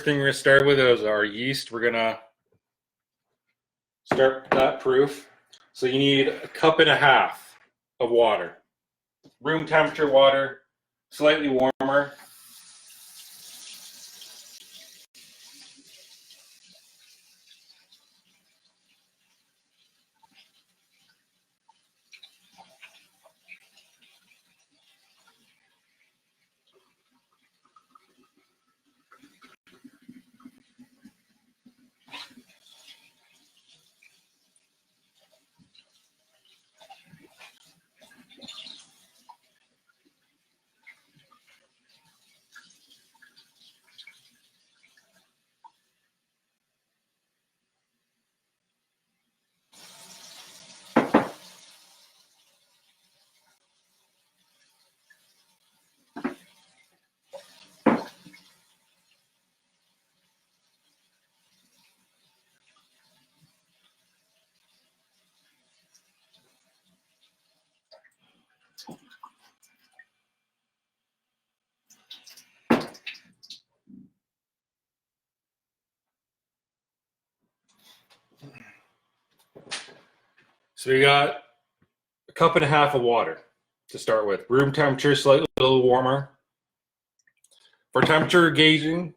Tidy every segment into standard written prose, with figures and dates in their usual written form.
first thing we're going to start with is our yeast. We're going to start that proof. So you need 1.5 cups of water. Room temperature water, slightly warmer. So we got 1.5 cups of water to start with. Room temperature, slightly a little warmer. For temperature gauging,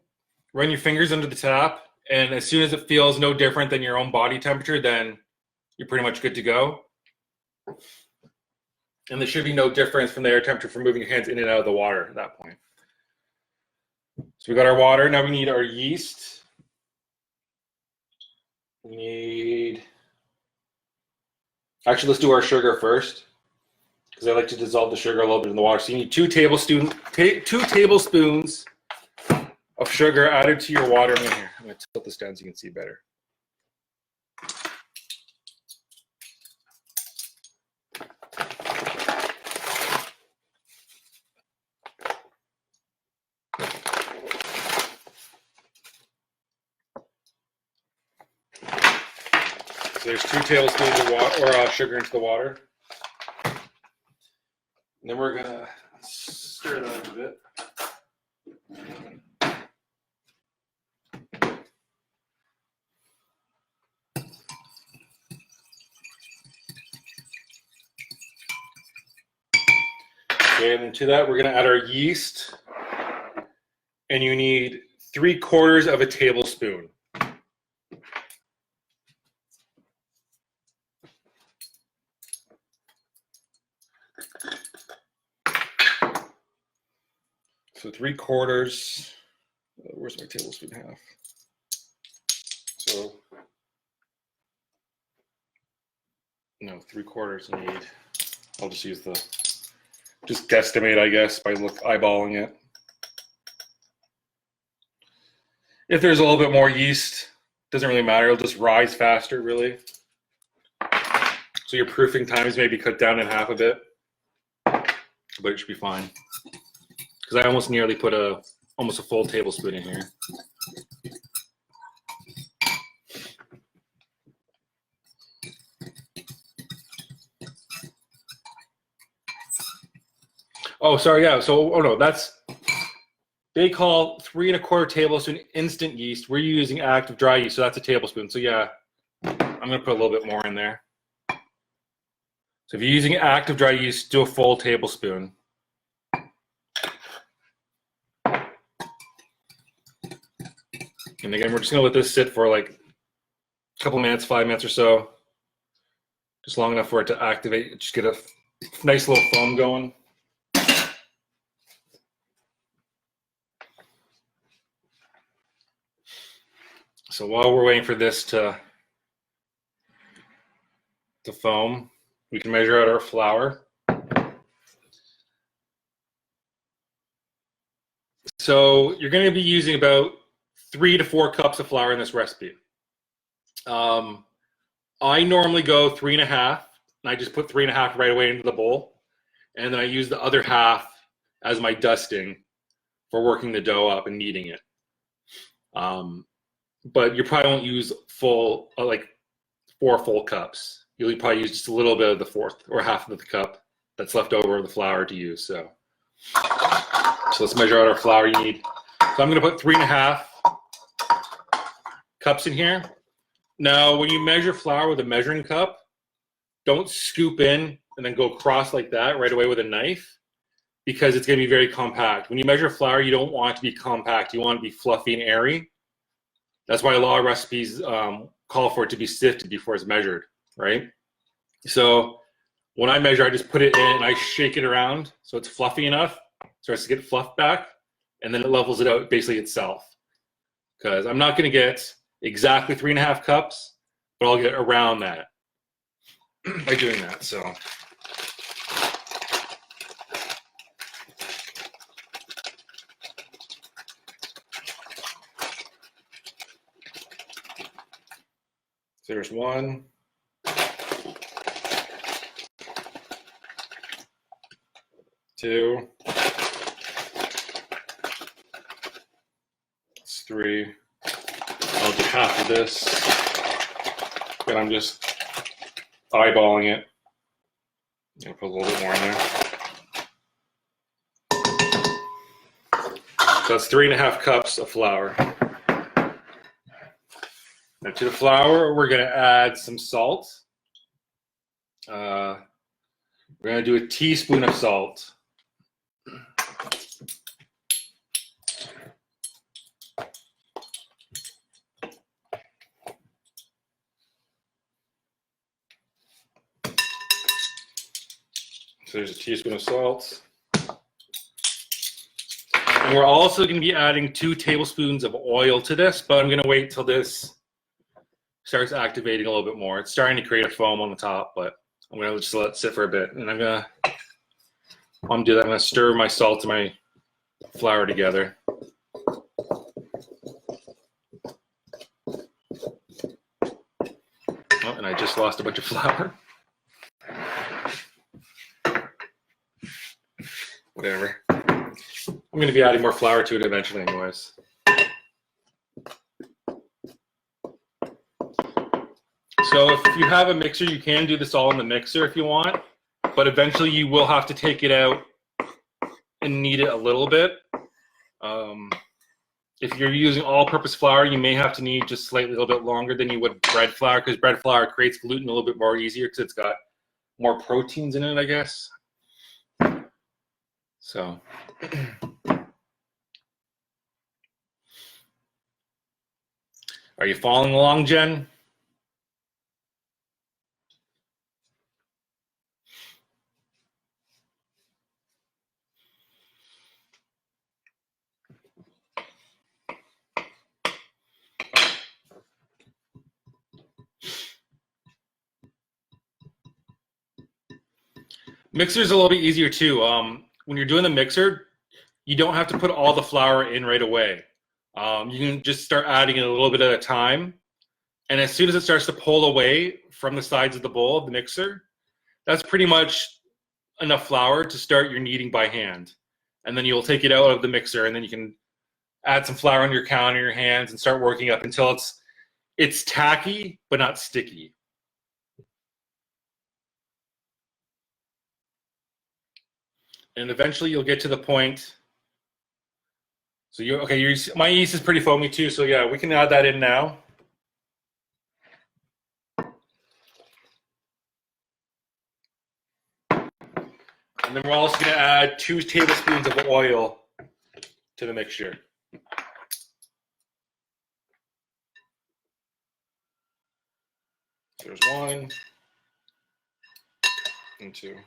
run your fingers under the tap, and as soon as it feels no different than your own body temperature, then you're pretty much good to go. And there should be no difference from the air temperature from moving your hands in and out of the water at that point. So we got our water. Now we need our yeast. We need... Actually, let's do our sugar first, because I like to dissolve the sugar a little bit in the water. So you need 2 tablespoons of sugar added to your water. Here, I'm going to tilt this down so you can see better. So there's 2 tablespoons of water, or sugar into the water. And then we're gonna stir that a bit. Okay, and then to that we're gonna add our yeast, and you need 3/4 tablespoon. So 3/4, where's my tablespoon half? So, no, 3/4 you need. I'll just use just guesstimate, I guess, by eyeballing it. If there's a little bit more yeast, doesn't really matter. It'll just rise faster, really. So your proofing times may be cut down in half a bit, but it should be fine. Because I almost nearly put almost a full tablespoon in here. Oh, sorry, yeah. So, no, they call 3¼ tablespoon instant yeast. We're using active dry yeast, so that's a tablespoon. So yeah, I'm gonna put a little bit more in there. So if you're using active dry yeast, do a full tablespoon. And again, we're just gonna let this sit for like a couple minutes, 5 minutes or so. Just long enough for it to activate, just get a nice little foam going. So while we're waiting for this to foam, we can measure out our flour. So you're gonna be using about 3 to 4 cups of flour in this recipe. I normally go 3.5, and I just put 3.5 right away into the bowl. And then I use the other half as my dusting for working the dough up and kneading it. But you probably won't use full, like 4 full cups. You'll probably use just a little bit of the 1/4 or half of the cup that's left over of the flour to use. So let's measure out our flour you need. So I'm gonna put 3.5 cups in here. Now, when you measure flour with a measuring cup, don't scoop in and then go across like that right away with a knife, because it's going to be very compact. When you measure flour, you don't want it to be compact. You want it to be fluffy and airy. That's why a lot of recipes call for it to be sifted before it's measured, right? So when I measure, I just put it in and I shake it around so it's fluffy enough, starts to get fluff back, and then it levels it out basically itself. Because I'm not going to get exactly 3.5 cups, but I'll get around that by doing that. So there's 1, 2, that's 3. I'll do half of this, and I'm just eyeballing it. I'll put a little bit more in there. So that's 3.5 cups of flour. Now to the flour, we're going to add some salt. We're going to do a teaspoon of salt. So there's a teaspoon of salt. And we're also going to be adding 2 tablespoons of oil to this, but I'm going to wait till this starts activating a little bit more. It's starting to create a foam on the top, but I'm going to just let it sit for a bit. And I'm going to do that. I'm going to stir my salt and my flour together. Oh, and I just lost a bunch of flour. Whatever. I'm going to be adding more flour to it eventually anyways. So if you have a mixer, you can do this all in the mixer if you want, but eventually you will have to take it out and knead it a little bit. If you're using all-purpose flour, you may have to knead just slightly a little bit longer than you would bread flour, because bread flour creates gluten a little bit more easier because it's got more proteins in it, I guess. So are you following along, Jen? Mixer's a little bit easier too. When you're doing the mixer, you don't have to put all the flour in right away. You can just start adding it a little bit at a time. And as soon as it starts to pull away from the sides of the bowl of the mixer, that's pretty much enough flour to start your kneading by hand. And then you'll take it out of the mixer, and then you can add some flour on your counter, your hands, and start working up until it's tacky but not sticky. And eventually you'll get to the point. So my yeast is pretty foamy too. So yeah, we can add that in now. And then we're also going to add 2 tablespoons of oil to the mixture. So there's 1 and 2.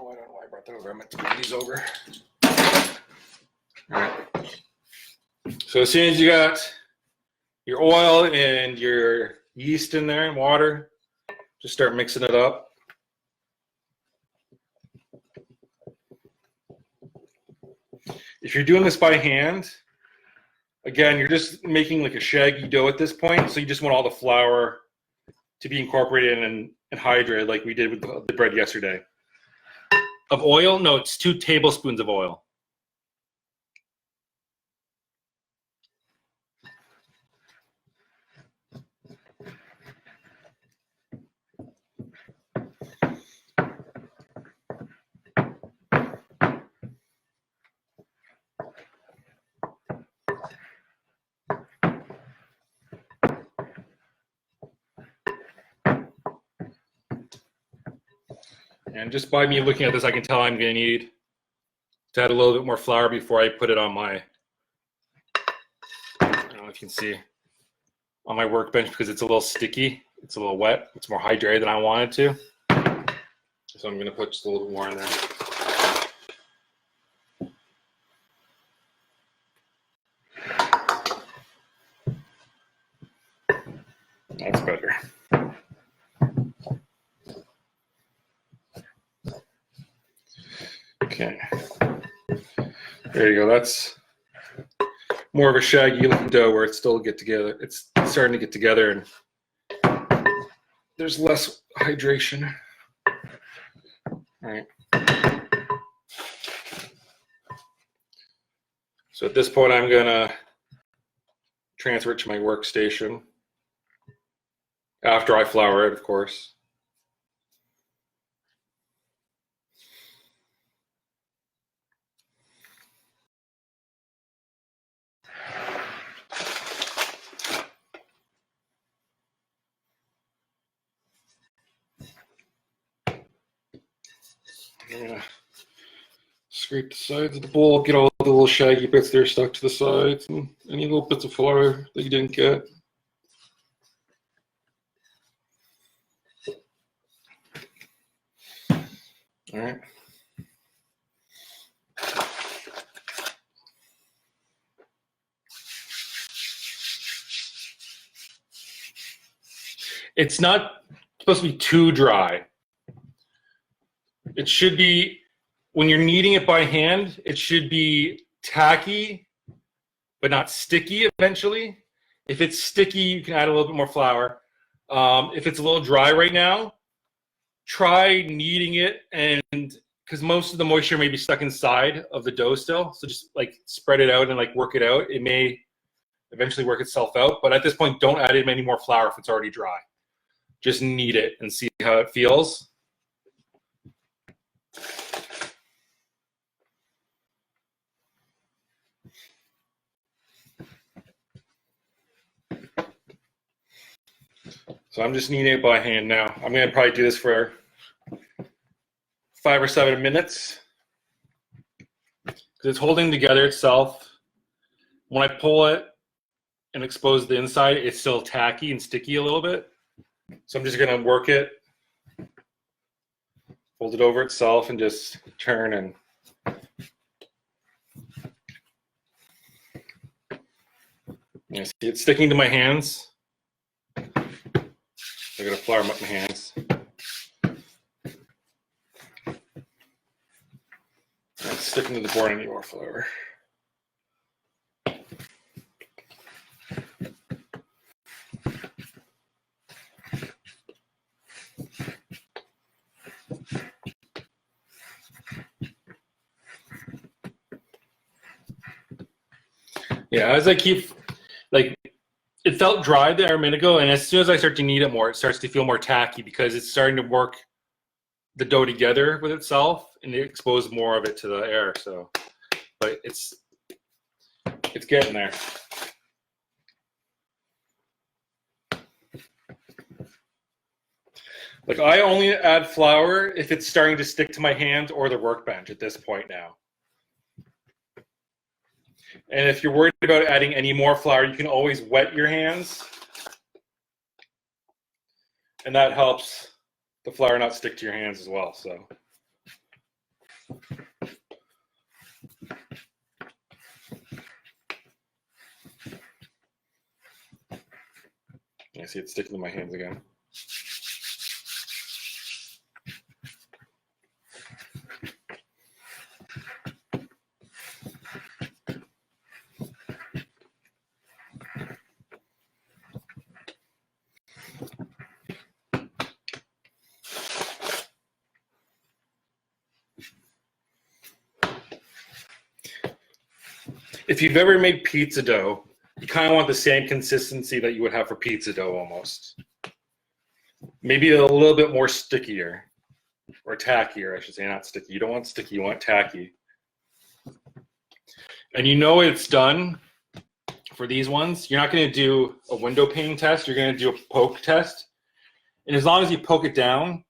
Oh, I don't know why I brought that over. I meant to bring these over. All right. So as soon as you got your oil and your yeast in there and water, just start mixing it up. If you're doing this by hand, again, you're just making like a shaggy dough at this point. So you just want all the flour to be incorporated and hydrated like we did with the bread yesterday. Of oil? No, it's 2 tablespoons of oil. And just by me looking at this, I can tell I'm going to need to add a little bit more flour before I put it on my, I don't know if you can see, on my workbench, because it's a little sticky. It's a little wet. It's more hydrated than I wanted to. So I'm going to put just a little bit more in there. That's better. Okay. There you go. That's more of a shaggy looking dough where it's still get together. It's starting to get together and there's less hydration. All right. So at this point, I'm gonna transfer it to my workstation after I flour it, of course. I'm gonna scrape the sides of the bowl, get all the little shaggy bits that are stuck to the sides, and any little bits of flour that you didn't get. All right. It's not supposed to be too dry. It should be, when you're kneading it by hand, it should be tacky, but not sticky eventually. If it's sticky, you can add a little bit more flour. If it's a little dry right now, try kneading it, and because most of the moisture may be stuck inside of the dough still, so just like spread it out and like work it out. It may eventually work itself out, but at this point, don't add in any more flour if it's already dry. Just knead it and see how it feels. So I'm just kneading it by hand now. I'm going to probably do this for 5 or 7 minutes because it's holding together itself. When I pull it and expose the inside, it's still tacky and sticky a little bit. So I'm just going to work it, fold it over itself, and just turn and you see it's sticking to my hands. I gotta flour them up my hands. And sticking to the board, I need more flour. Yeah, as I keep, like, it felt dry there a minute ago, and as soon as I start to knead it more, it starts to feel more tacky because it's starting to work the dough together with itself, and it exposed more of it to the air. So, but it's getting there. Like, I only add flour if it's starting to stick to my hands or the workbench at this point now. And if you're worried about adding any more flour, you can always wet your hands. And that helps the flour not stick to your hands as well. So. I see it sticking to my hands again. If you've ever made pizza dough, you kind of want the same consistency that you would have for pizza dough almost. Maybe a little bit more stickier, or tackier, I should say, not sticky. You don't want sticky, you want tacky. And you know it's done for these ones. You're not going to do a window pane test. You're going to do a poke test. And as long as you poke it down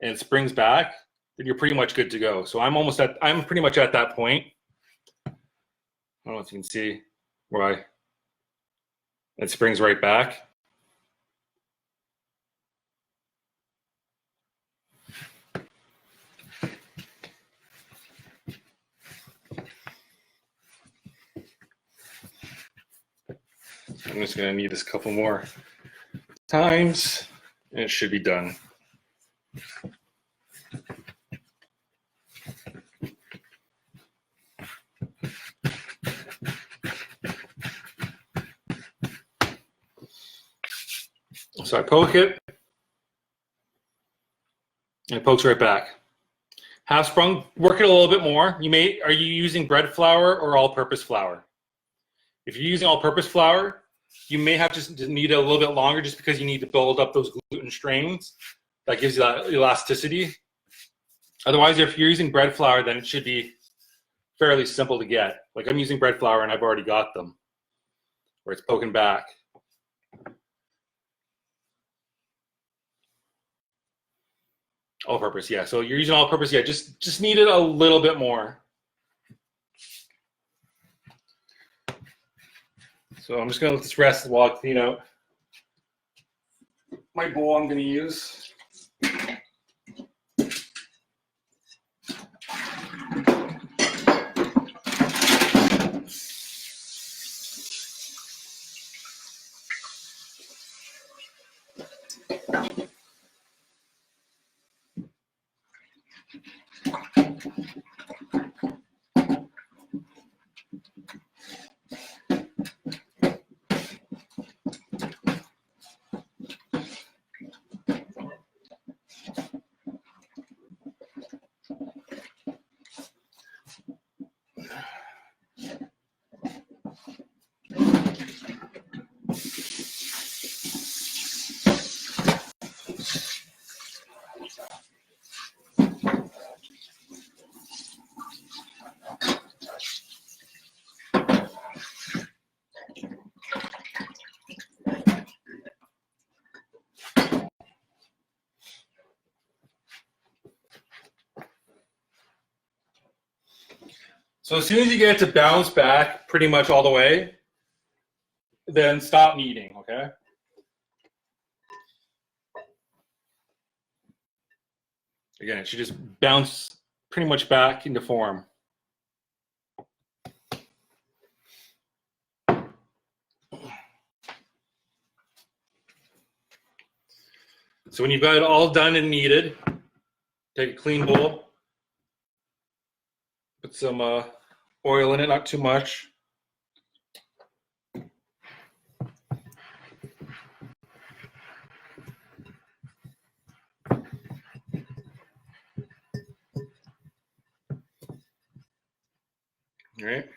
and it springs back, then you're pretty much good to go. So I'm pretty much at that point. I don't know if you can see why it springs right back. I'm just going to need this a couple more times, and it should be done. So I poke it, and it pokes right back. Half sprung, work it a little bit more. Are you using bread flour or all-purpose flour? If you're using all-purpose flour, you may have to need it a little bit longer just because you need to build up those gluten strains. That gives you that elasticity. Otherwise, if you're using bread flour, then it should be fairly simple to get. Like I'm using bread flour and I've already got them where it's poking back. All-purpose, yeah. So you're using all-purpose, yeah. Just need it a little bit more. So I'm just gonna let this rest while I clean out my bowl I'm gonna use. So as soon as you get it to bounce back pretty much all the way, then stop kneading, okay? Again, it should just bounce pretty much back into form. So when you've got it all done and kneaded, take a clean bowl, put some oil in it, not too much. All right.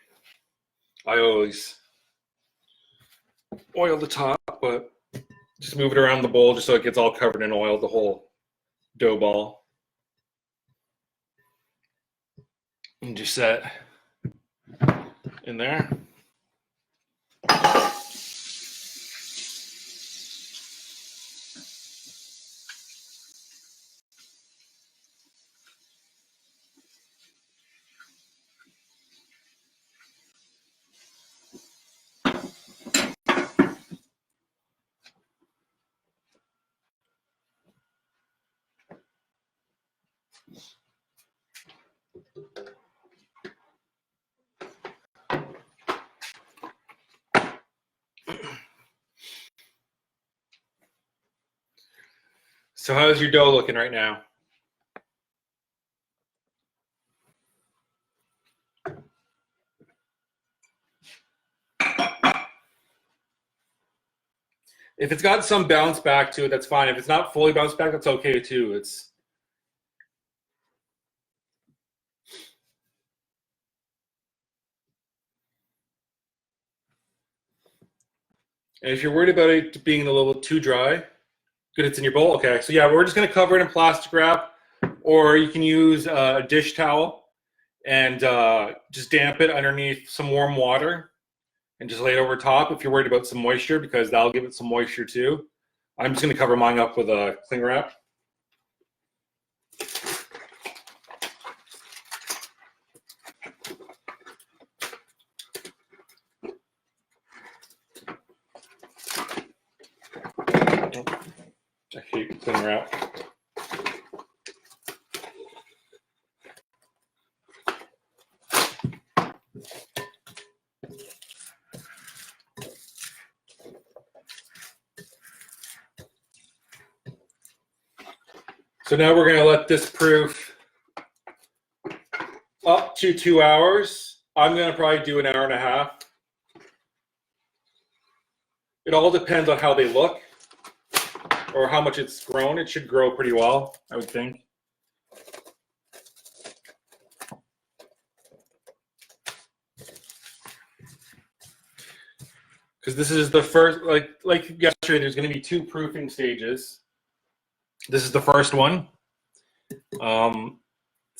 I always oil the top, but just move it around the bowl just so it gets all covered in oil, the whole dough ball. And just set in there. So how's your dough looking right now? If it's got some bounce back to it, that's fine. If it's not fully bounced back, that's okay too. And if you're worried about it being a little too dry, good, it's in your bowl. Okay, so yeah, we're just gonna cover it in plastic wrap, or you can use a dish towel and just damp it underneath some warm water and just lay it over top if you're worried about some moisture, because that'll give it some moisture too. I'm just gonna cover mine up with a cling wrap. I hate thin wrap. So now we're going to let this proof up to 2 hours. I'm going to probably do an hour and a half. It all depends on how they look or how much it's grown. It should grow pretty well, I would think. Because this is the first, like yesterday, there's going to be 2 proofing stages. This is the first one.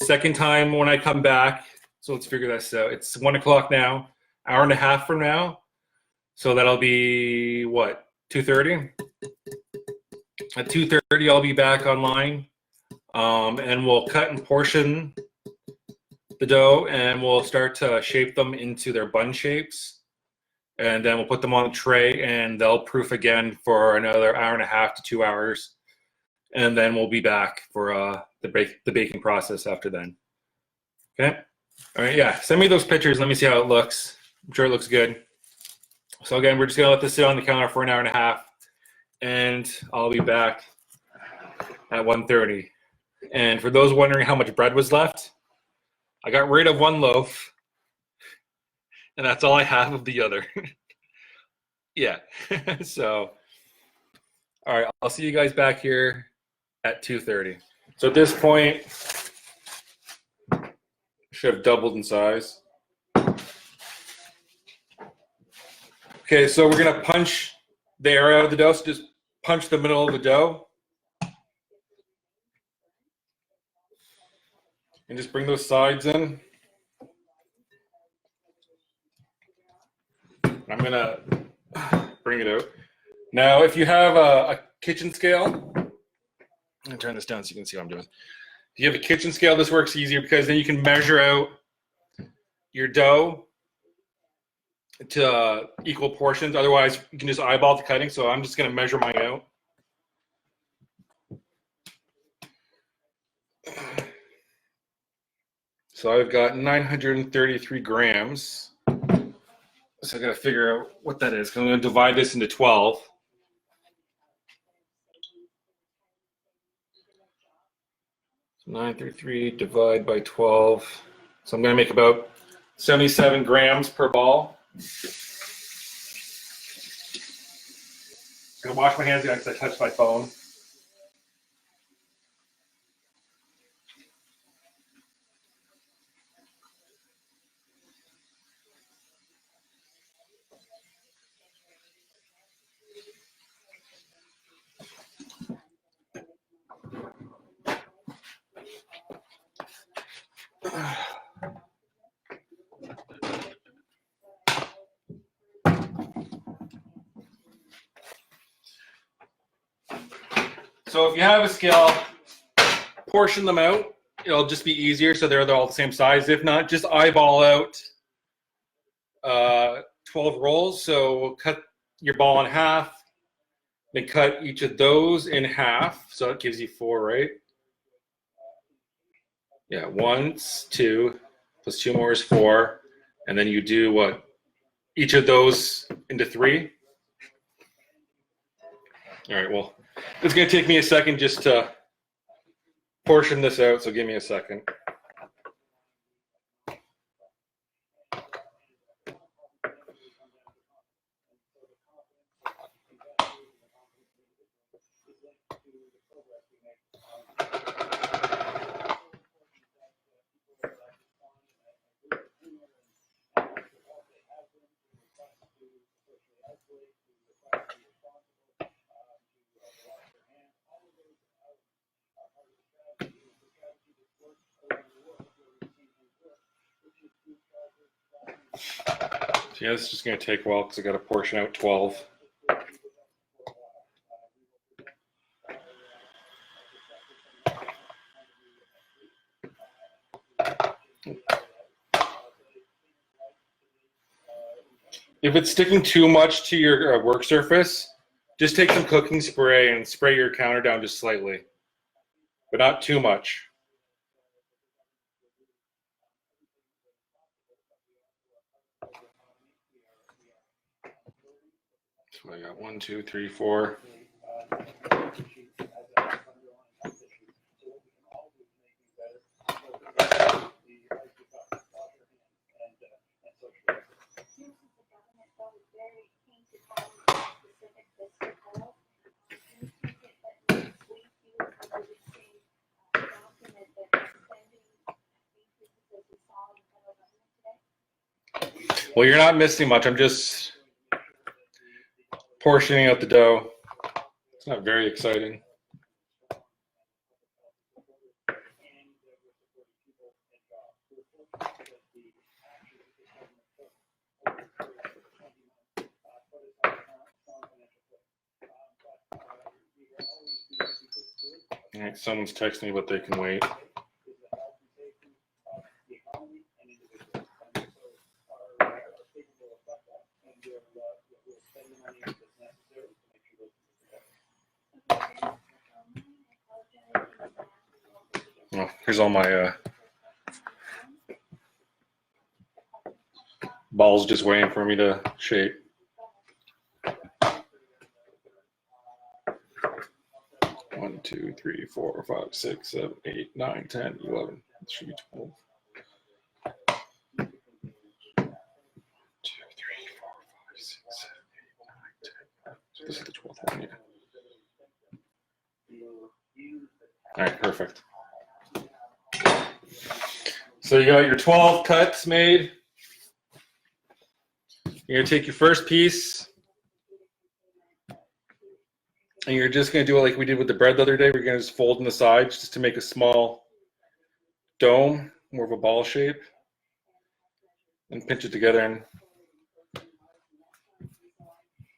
Second time when I come back, so let's figure this out. It's 1 o'clock now, hour and a half from now. So that'll be what, 2:30? At 2:30, I'll be back online, and we'll cut and portion the dough, and we'll start to shape them into their bun shapes, and then we'll put them on a tray, and they'll proof again for another hour and a half to 2 hours, and then we'll be back for the baking process after then. Okay. All right. Yeah. Send me those pictures. Let me see how it looks. I'm sure it looks good. So again, we're just gonna let this sit on the counter for an hour and a half, and I'll be back at 1:30. And for those wondering how much bread was left, I got rid of 1 loaf, and that's all I have of the other. Yeah. So, all right, I'll see you guys back here at 2:30. So at this point, should have doubled in size. Okay, so we're gonna punch the air out of the dough. So just punch the middle of the dough. And just bring those sides in. I'm gonna bring it out. Now, if you have a kitchen scale, I'm gonna turn this down so you can see what I'm doing. If you have a kitchen scale, this works easier because then you can measure out your dough to equal portions. Otherwise, you can just eyeball the cutting. So I'm just gonna measure mine out. So I've got 933 grams. So I gotta figure out what that is. 'Cause I'm gonna divide this into 12. So 933 divide by 12. So I'm gonna make about 77 grams per ball. I'm gonna wash my hands again because I touched my phone. So if you have a scale, portion them out. It'll just be easier so they're all the same size. If not, just eyeball out 12 rolls. So we'll cut your ball in half, then cut each of those in half. So it gives you 4, right? Yeah, 1, 2, plus 2 more is 4. And then you do what? Each of those into 3. All right, well, it's going to take me a second just to portion this out, so give me a second. So yeah, this is just going to take a while because I got to portion out 12. If it's sticking too much to your work surface, Just take some cooking spray and spray your counter down just slightly, but not too much. So I got 1, 2, 3, 4. Well, you're not missing much. I'm just portioning out the dough. It's not very exciting. All right, someone's texting me, but they can wait. Oh, here's all my balls just waiting for me to shape. One, 2, 3, 4, 5, 6, 7, 8, 9, 10, 11. It should be 12. 1, 2, 3, 4, 5, 6, 7, 8, 9, 10. So this is the 12th one, yeah. All right, perfect. So you got your 12 cuts made. You're gonna take your first piece, and you're just gonna do it like we did with the bread the other day. We're gonna just fold in the sides just to make a small dome, more of a ball shape, and pinch it together and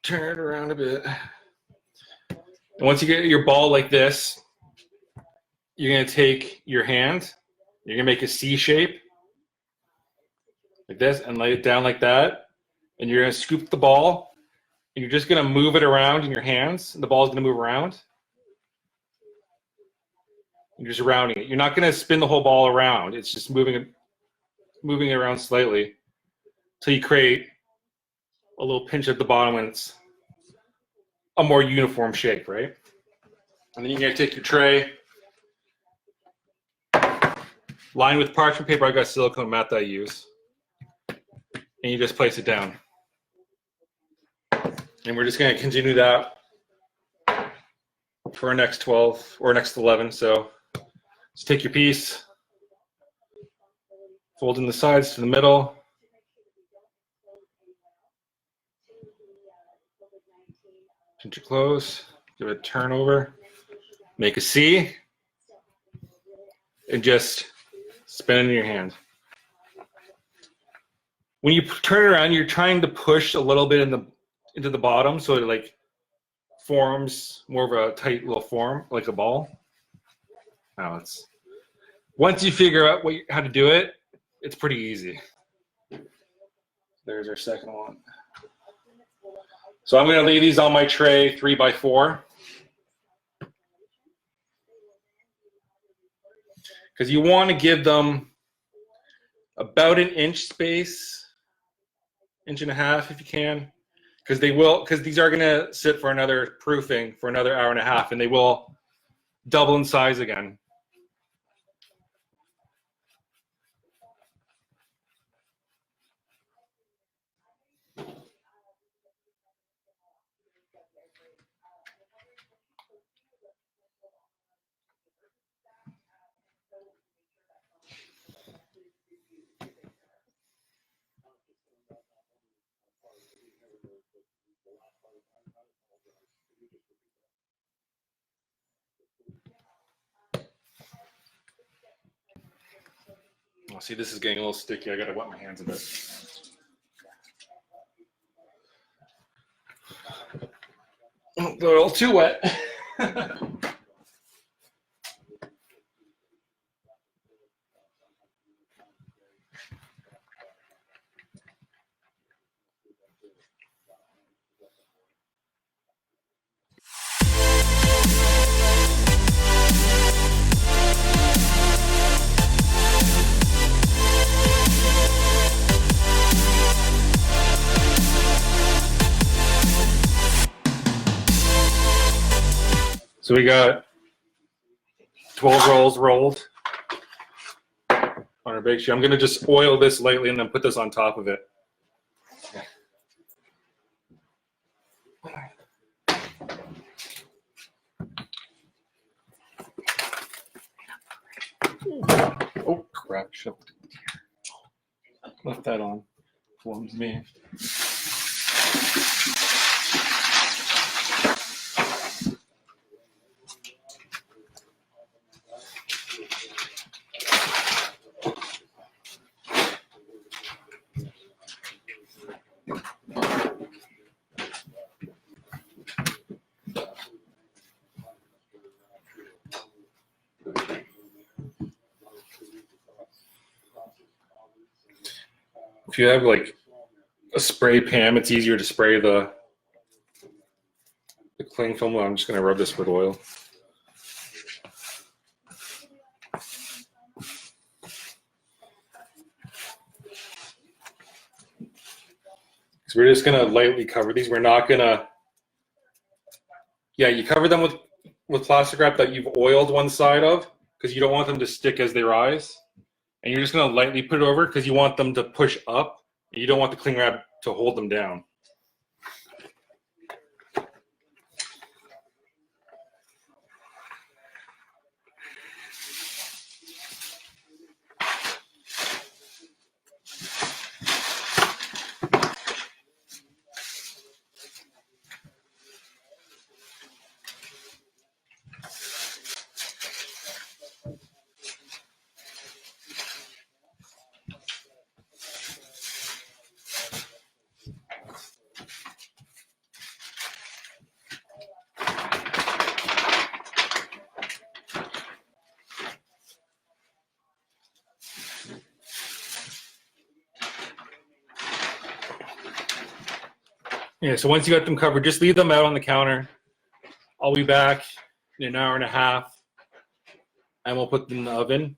turn it around a bit. And once you get your ball like this, you're gonna take your hand, you're gonna make a C shape like this and lay it down like that. And you're gonna scoop the ball and you're just gonna move it around in your hands. And the ball's gonna move around. You're just rounding it. You're not gonna spin the whole ball around. It's just moving it around slightly until you create a little pinch at the bottom when it's a more uniform shape, right? And then you're gonna take your tray, lined with parchment paper. I got silicone mat that I use, and you just place it down. And we're just gonna continue that for our next 12 or next 11. So just take your piece, fold in the sides to the middle. Pinch it close, give it a turn over, make a C, and just spin it in your hand. When you turn it around, you're trying to push a little bit into the bottom so it like forms more of a tight little form, like a ball. Now it's once you figure out how to do it, it's pretty easy. There's our second one. So I'm going to lay these on my tray 3x4 because you want to give them about an inch space, inch and a half if you can, because these are going to sit for another proofing for another hour and a half, and they will double in size again. Oh, see, this is getting a little sticky. I got to wet my hands a bit. A little too wet. So we got 12 rolls rolled on our bake sheet. I'm going to just oil this lightly and then put this on top of it. Oh, crap. Left that on. Warms me. If you have like a spray pan, it's easier to spray the cling film. I'm just going to rub this with oil. So we're just going to lightly cover these. We're not going to, you cover them with plastic wrap that you've oiled one side of because you don't want them to stick as they rise. And you're just going to lightly put it over because you want them to push up. And you don't want the cling wrap to hold them down. Yeah, so once you got them covered, just leave them out on the counter. I'll be back in an hour and a half, and we'll put them in the oven.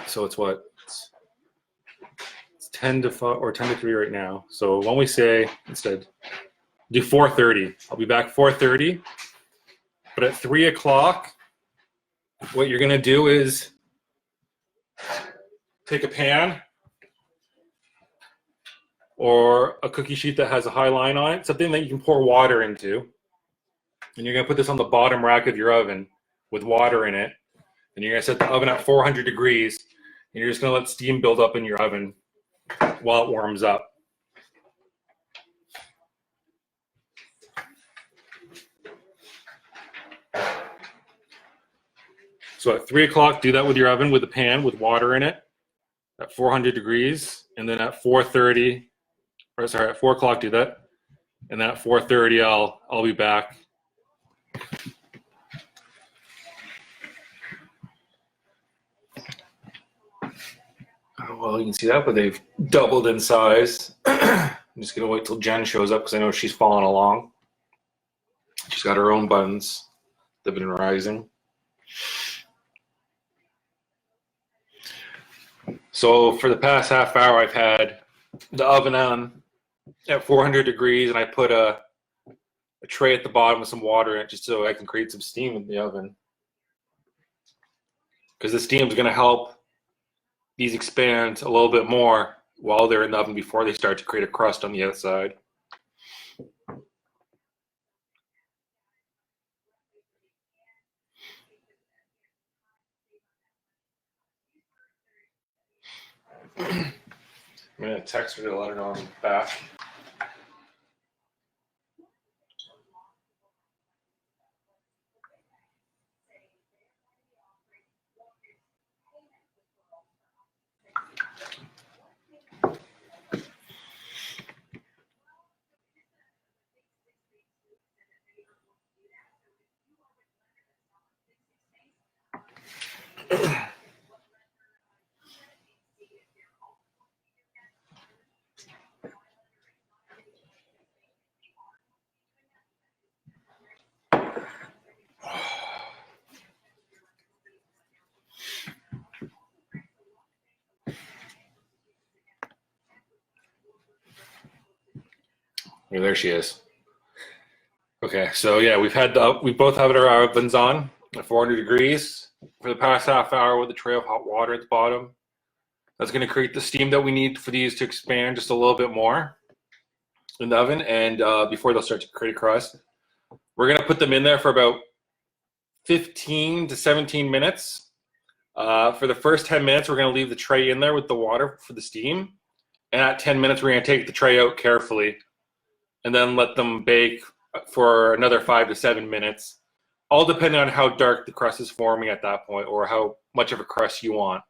So it's what? It's 10 to 5 or 10 to 3 right now. So when we say instead, do 4:30. I'll be back 4:30. But at 3 o'clock, what you're gonna do is take a pan or a cookie sheet that has a high line on it, something that you can pour water into. And you're gonna put this on the bottom rack of your oven with water in it. And you're gonna set the oven at 400 degrees. And you're just gonna let steam build up in your oven while it warms up. So at 3 o'clock, do that with your oven with a pan with water in it at 400 degrees. And then at 4:30, or sorry, at 4 o'clock, do that. And then at 4:30, I'll be back. Oh, well, you can see that, but they've doubled in size. I'm just gonna wait till Jen shows up because I know she's following along. She's got her own buns. They've been rising. So for the past half hour, I've had the oven on at 400 degrees, and I put a tray at the bottom with some water in it just so I can create some steam in the oven. Because the steam is going to help these expand a little bit more while they're in the oven before they start to create a crust on the outside. I'm going to text her to let her know I'm back. Oh, there she is. Okay, so yeah, we both have our ovens on at 400 degrees for the past half hour with a tray of hot water at the bottom. That's going to create the steam that we need for these to expand just a little bit more in the oven, and before they'll start to create a crust. We're going to put them in there for about 15 to 17 minutes. For the first 10 minutes, we're going to leave the tray in there with the water for the steam. And at 10 minutes, we're going to take the tray out carefully and then let them bake for another 5 to 7 minutes, all depending on how dark the crust is forming at that point or how much of a crust you want.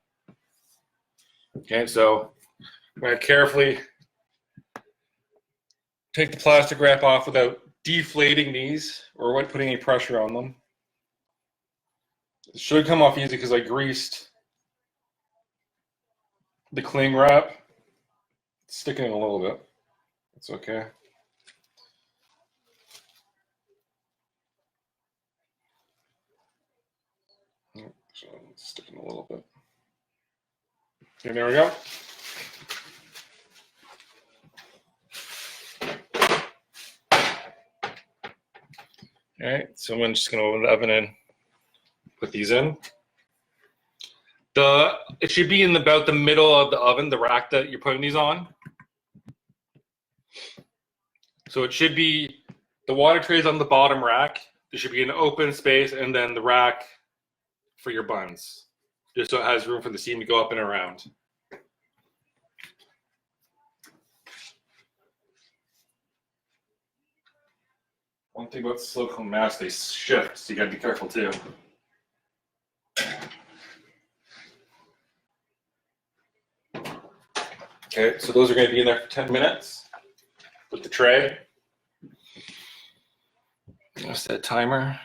Okay, so I'm going to carefully take the plastic wrap off without deflating these or putting any pressure on them. It should come off easy because I greased the cling wrap. It's sticking a little bit. It's okay. So it's sticking a little bit. Okay, there we go. All right, so I'm just going to open the oven and put these in. It should be in about the middle of the oven, the rack that you're putting these on. So it should be, the water trays on the bottom rack. There should be an open space and then the rack for your buns, just so it has room for the steam to go up and around. One thing about silicone masks, they shift, so you gotta be careful too. Okay, so those are gonna be in there for 10 minutes with the tray. I'll set timer.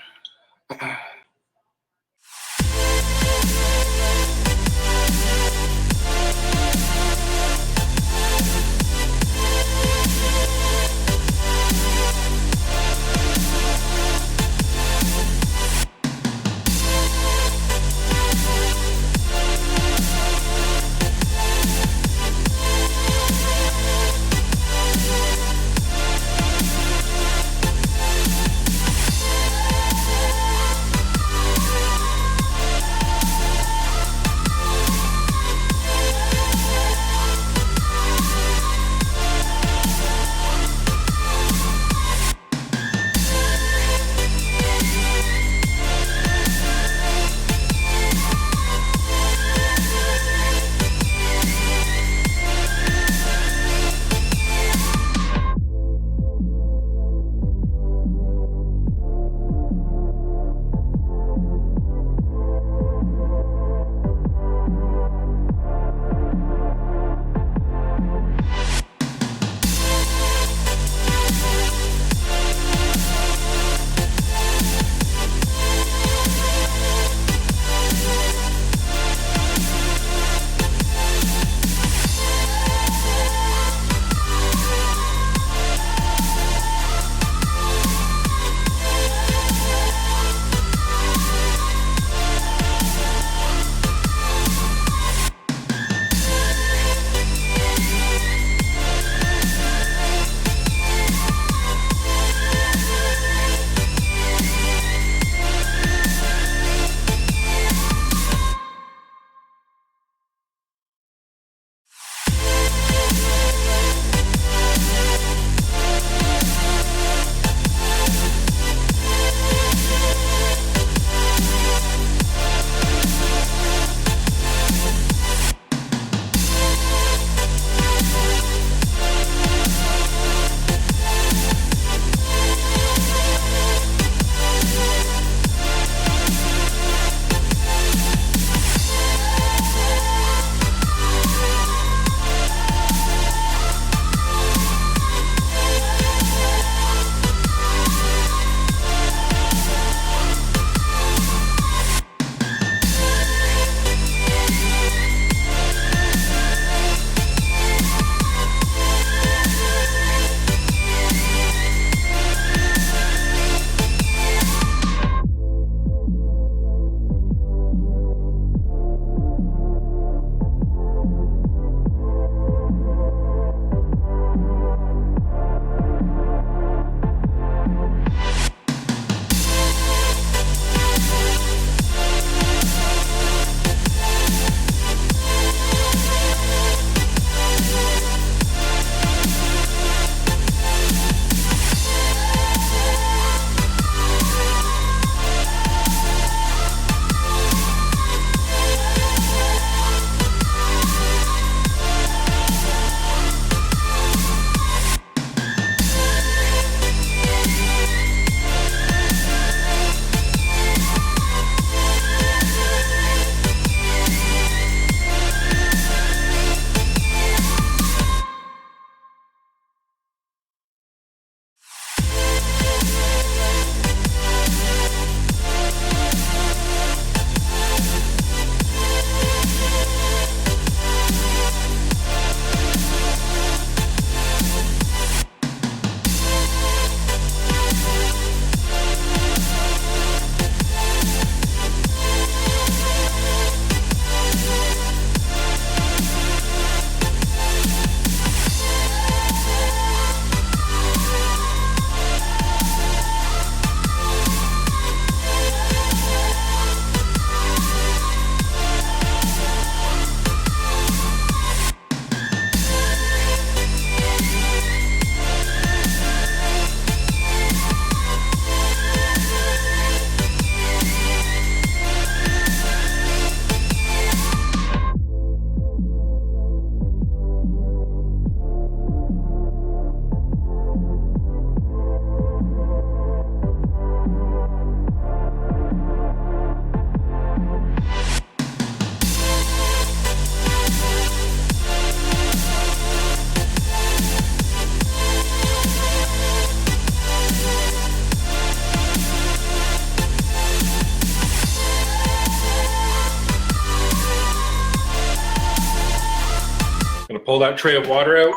pull that tray of water out.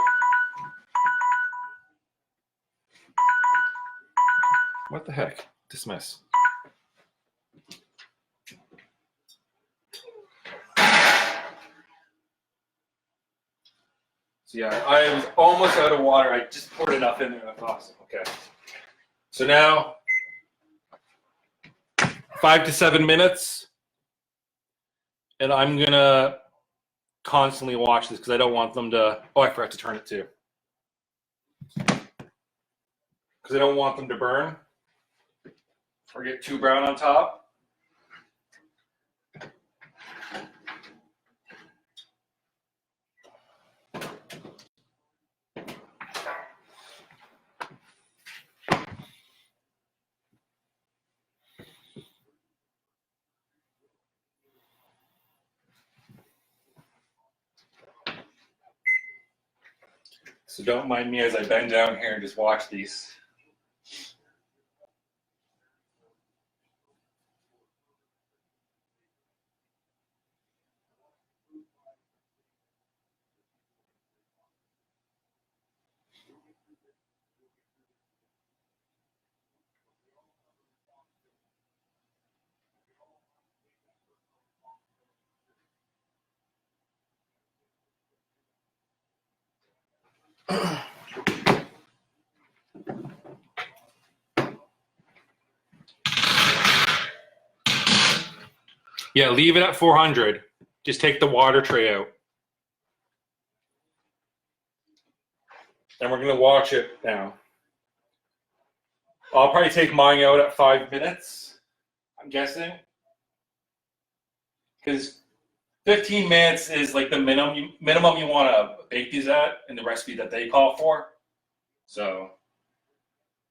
What the heck? Dismiss. So yeah, I was almost out of water. I just poured enough in there. That's awesome. Okay. So now, 5 to 7 minutes, and I'm gonna constantly watch this because I don't want them to. Oh, I forgot to turn it too. Because I don't want them to burn or get too brown on top. So don't mind me as I bend down here and just watch these. Yeah, leave it at 400. Just take the water tray out. And we're going to watch it now. I'll probably take mine out at 5 minutes, I'm guessing. Because 15 minutes is like the minimum you want to bake these at in the recipe that they call for. So,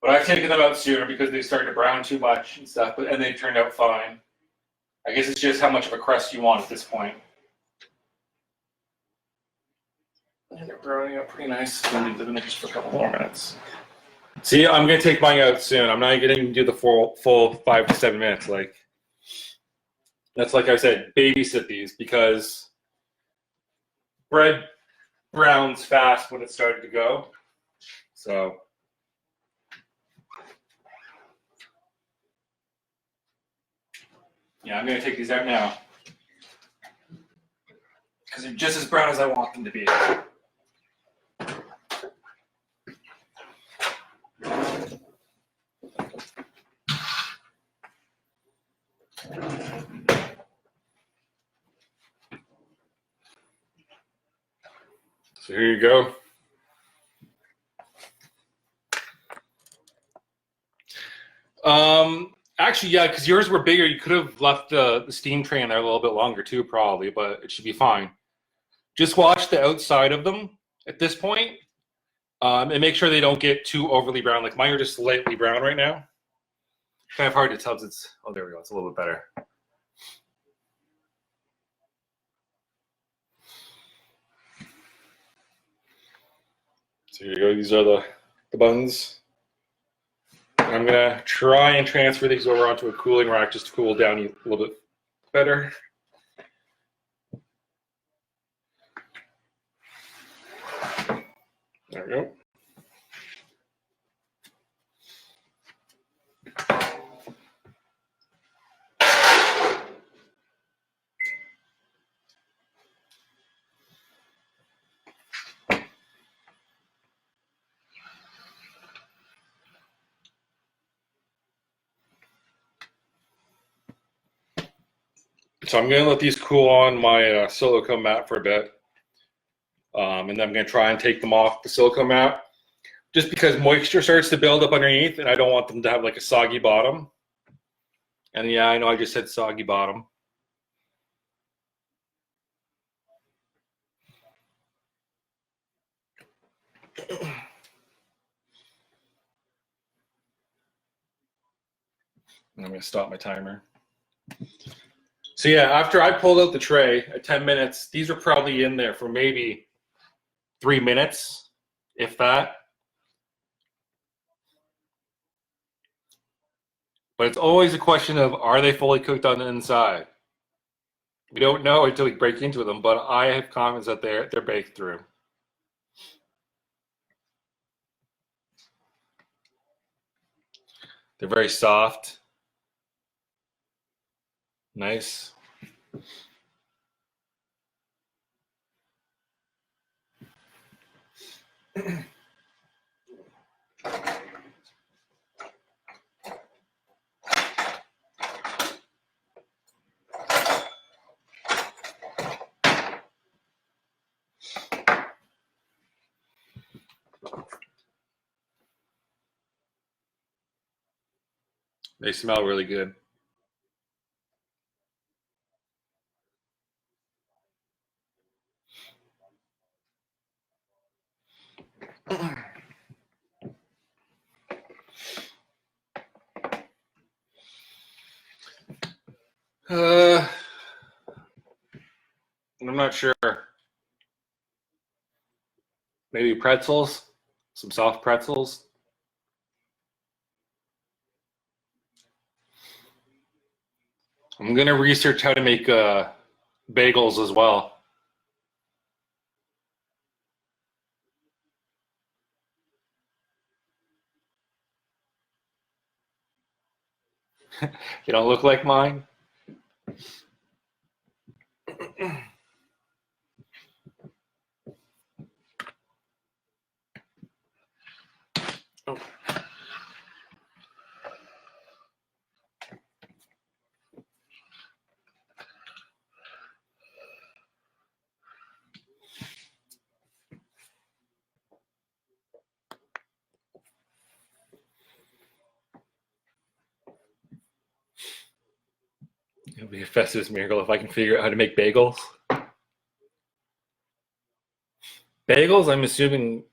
but I've taken them out sooner because they started to brown too much and stuff, and they turned out fine. I guess it's just how much of a crust you want at this point. And they're browning up pretty nice. I'm gonna leave them in there just for a couple more minutes. See, I'm gonna take mine out soon. I'm not gonna do the full 5 to 7 minutes. Like that's like I said, babysit these because bread browns fast when it started to go. So. Yeah, I'm going to take these out now because they're just as brown as I want them to be. So here you go. Actually, yeah, because yours were bigger. You could have left the steam tray in there a little bit longer too, probably, but it should be fine. Just watch the outside of them at this point, and make sure they don't get too overly brown. Like mine are just slightly brown right now. Kind of hard to tell because it's, oh, there we go. It's a little bit better. So here you go. These are the buns. I'm gonna try and transfer these over onto a cooling rack just to cool down a little bit better. There we go. So I'm going to let these cool on my silicone mat for a bit. And then I'm going to try and take them off the silicone mat just because moisture starts to build up underneath and I don't want them to have like a soggy bottom. And yeah, I know I just said soggy bottom. I'm going to stop my timer. So yeah, after I pulled out the tray at 10 minutes, these are probably in there for maybe 3 minutes, if that. But it's always a question of, are they fully cooked on the inside? We don't know until we break into them, but I have confidence that they're baked through. They're very soft. Nice. They smell really good. I'm not sure. Maybe pretzels, some soft pretzels. I'm gonna research how to make bagels as well. They don't look like mine. It'll be a Festivus miracle if I can figure out how to make bagels. Bagels, I'm assuming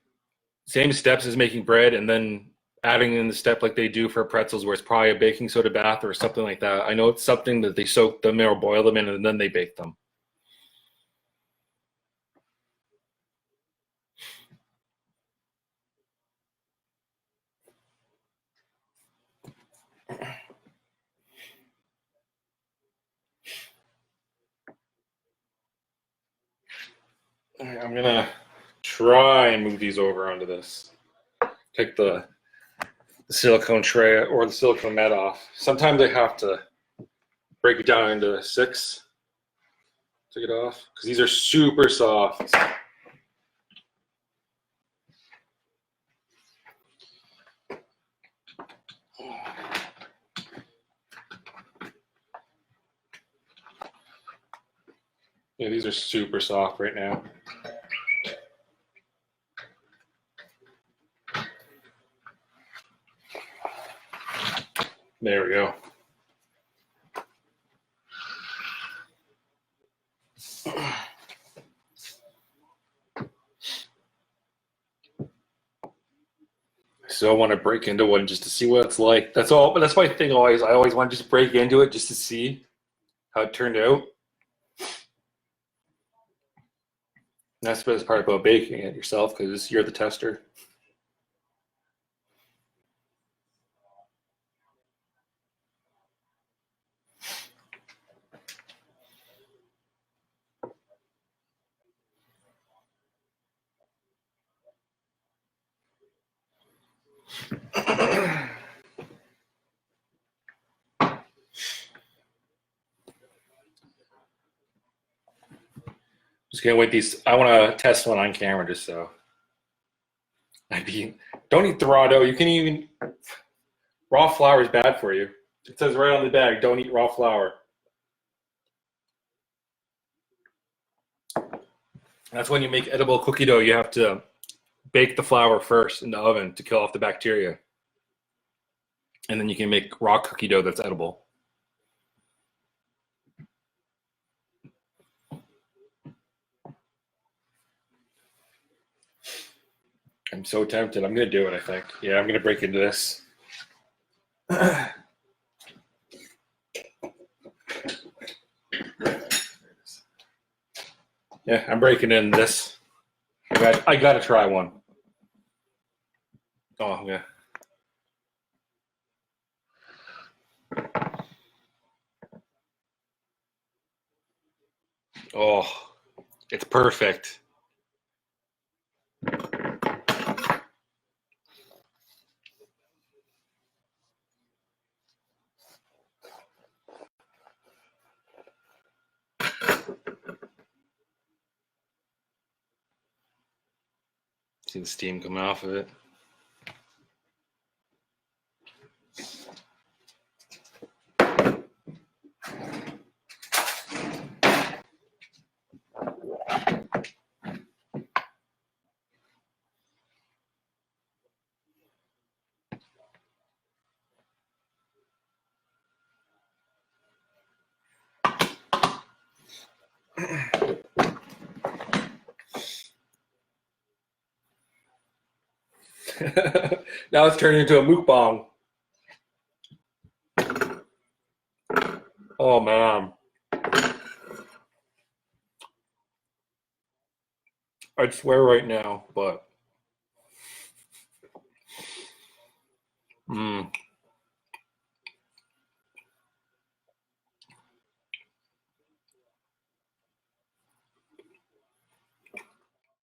same steps as making bread and then adding in the step like they do for pretzels where it's probably a baking soda bath or something like that. I know it's something that they soak them or boil them in and then they bake them. I'm gonna try and move these over onto this. Take the silicone tray or the silicone mat off. Sometimes I have to break it down into 6 to get off because these are super soft. Yeah, these are super soft right now. There we go. So I want to break into one just to see what it's like. That's all. But that's my thing always. I always want to just break into it just to see how it turned out. And that's the best part about baking it yourself because you're the tester. Just gonna wait these. I want to test one on camera just so. Don't eat the raw dough. You can even raw flour is bad for you. It says right on the bag, don't eat raw flour. That's when you make edible cookie dough. You have to bake the flour first in the oven to kill off the bacteria, and then you can make raw cookie dough that's edible. I'm so tempted. I'm gonna do it. I think. Yeah, I'm gonna break into this. Yeah, I'm breaking in this. I gotta try one. Oh yeah. Oh, it's perfect. See the steam coming off of it. Now it's turning into a mukbang. Oh man. I'd swear right now, but